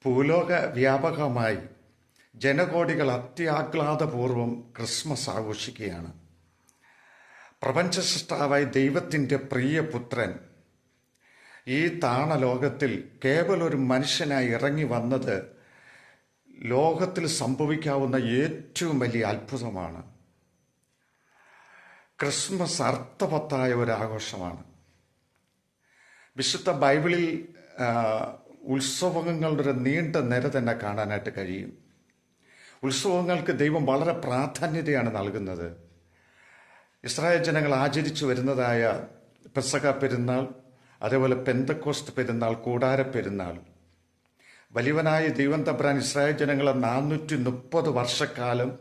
ഭൂലോക വ്യാപകമായി ജനകോടികൾ അത്യാഹ്ലാദപൂർവം ക്രിസ്മസ് ആഘോഷിക്കുകയാണ്. പ്രപഞ്ചസൃഷ്ടാവായ ദൈവത്തിൻ്റെ പ്രിയപുത്രൻ ഈ താണലോകത്തിൽ കേവലൊരു മനുഷ്യനായി ഇറങ്ങി വന്നത് ലോകത്തിൽ സംഭവിക്കാവുന്ന ഏറ്റവും വലിയ അത്ഭുതമാണ്. ക്രിസ്മസ് അർത്ഥവത്തായ ഒരു ആഘോഷമാണ്. വിശുദ്ധ ബൈബിളിൽ ഉത്സവങ്ങളുടെ ഒരു നീണ്ട നിര തന്നെ കാണാനായിട്ട് കഴിയും. ഉത്സവങ്ങൾക്ക് ദൈവം വളരെ പ്രാധാന്യതയാണ് നൽകുന്നത്. ഇസ്രായേൽ ജനങ്ങൾ ആചരിച്ചു വരുന്നതായ പെസഹ പെരുന്നാൾ, അതേപോലെ പെന്തക്കോസ്ത് പെരുന്നാൾ, കൂടാര പെരുന്നാൾ, വലിയവനായ ദൈവം തമ്പുരാൻ ഇസ്രായേൽ ജനങ്ങളെ 430 വർഷക്കാലം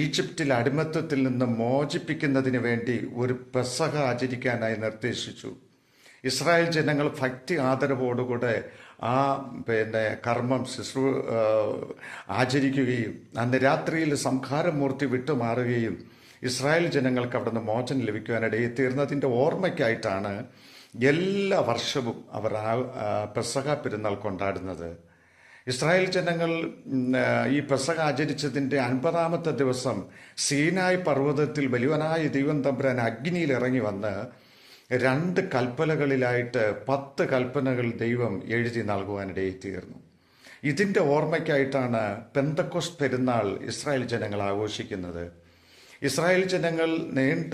ഈജിപ്തിൽ അടിമത്തത്തിൽ നിന്ന് മോചിപ്പിക്കുന്നതിന് വേണ്ടി ഒരു പെസഹ ആചരിക്കാനായി നിർദ്ദേശിച്ചു. ഇസ്രായേൽ ജനങ്ങൾ ഭക്തി ആദരവോടുകൂടെ ആ കർമ്മം ആചരിക്കുകയും അന്ന് രാത്രിയിൽ സംഹാരമൂർത്തി വിട്ടുമാറുകയും ഇസ്രായേൽ ജനങ്ങൾക്ക് അവിടെ നിന്ന് മോചനം ലഭിക്കുവാനിടയിൽ തീർന്നതിൻ്റെ ഓർമ്മയ്ക്കായിട്ടാണ് എല്ലാ വർഷവും അവർ പെസഹ പെരുന്നാൾ കൊണ്ടാടുന്നത്. ഇസ്രായേൽ ജനങ്ങൾ ഈ പെസഹ ആചരിച്ചതിൻ്റെ 50-ാമത്തെ ദിവസം സീനായ് പർവ്വതത്തിൽ വലിയവനായ ദൈവം തമ്പുരാൻ അഗ്നിയിൽ ഇറങ്ങി വന്ന് 2 കൽപ്പനകളിലായിട്ട് 10 കൽപ്പനകൾ ദൈവം എഴുതി നൽകുവാനിടയിൽ തീർന്നു. ഇതിൻ്റെ ഓർമ്മയ്ക്കായിട്ടാണ് പെന്തക്കോസ്ത് പെരുന്നാൾ ഇസ്രായേൽ ജനങ്ങൾ ആഘോഷിക്കുന്നത്. ഇസ്രായേൽ ജനങ്ങൾ നീണ്ട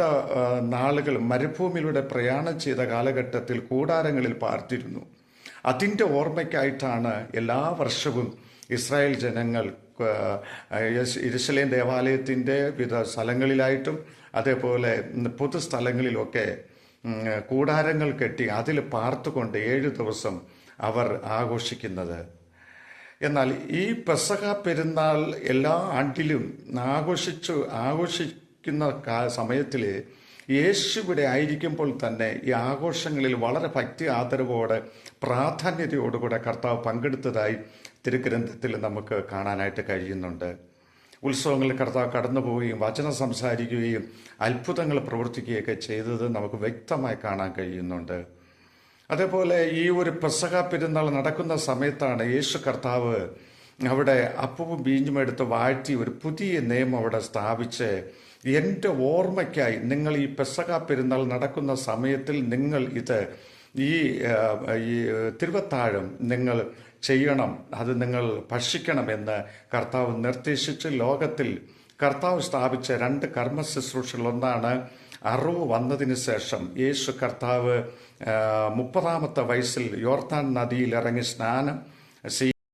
നാളുകൾ മരുഭൂമിയിലൂടെ പ്രയാണം ചെയ്ത കാലഘട്ടത്തിൽ കൂടാരങ്ങളിൽ പാർത്തിരുന്നു. അതിൻ്റെ ഓർമ്മയ്ക്കായിട്ടാണ് എല്ലാ വർഷവും ഇസ്രായേൽ ജനങ്ങൾ യെരുശലേം ദേവാലയത്തിൻ്റെ വിവിധ സ്ഥലങ്ങളിലായിട്ടും അതേപോലെ പൊതുസ്ഥലങ്ങളിലൊക്കെ കൂടാരങ്ങൾ കെട്ടി അതിൽ പാർത്തുകൊണ്ട് 7 ദിവസം അവർ ആഘോഷിക്കുന്നത്. എന്നാൽ ഈ പെസഹ പെരുന്നാൾ എല്ലാ ആണ്ടിലും ആഘോഷിക്കുന്ന സമയത്തിൽ യേശു ഇവിടെ ആയിരിക്കുമ്പോൾ തന്നെ ഈ ആഘോഷങ്ങളിൽ വളരെ ഭക്തി ആദരവോടെ പ്രാധാന്യതയോടുകൂടെ കർത്താവ് പങ്കെടുത്തതായി തിരുഗ്രന്ഥത്തിൽ നമുക്ക് കാണാനായിട്ട് കഴിയുന്നുണ്ട്. ഉത്സവങ്ങളിൽ കർത്താവ് കടന്നു പോവുകയും വചനം സംസാരിക്കുകയും അത്ഭുതങ്ങൾ പ്രവർത്തിക്കുകയൊക്കെ ചെയ്തത് നമുക്ക് വ്യക്തമായി കാണാൻ കഴിയുന്നുണ്ട്. അതേപോലെ ഈ ഒരു പെസഹ പെരുന്നാൾ നടക്കുന്ന സമയത്താണ് യേശു കർത്താവ് അവിടെ അപ്പവും വീഞ്ഞും എടുത്ത് വാഴ്ത്തി ഒരു പുതിയ നിയമം അവിടെ സ്ഥാപിച്ച്, എൻ്റെ ഓർമ്മയ്ക്കായി നിങ്ങൾ ഈ പെസഹ പെരുന്നാൾ നടക്കുന്ന സമയത്തിൽ നിങ്ങൾ ഈ തിരുവത്താഴം നിങ്ങൾ ചെയ്യണം, അത് നിങ്ങൾ ഭക്ഷിക്കണമെന്ന് കർത്താവ് നിർദ്ദേശിച്ച് ലോകത്തിൽ കർത്താവ് സ്ഥാപിച്ച 2 കർമ്മ ശുശ്രൂഷകൾ. ഒന്നാണ് അറിവ് വന്നതിന് ശേഷം യേശു കർത്താവ് 30-ാമത്തെ വയസ്സിൽ യോർദാൻ നദിയിൽ ഇറങ്ങി സ്നാനം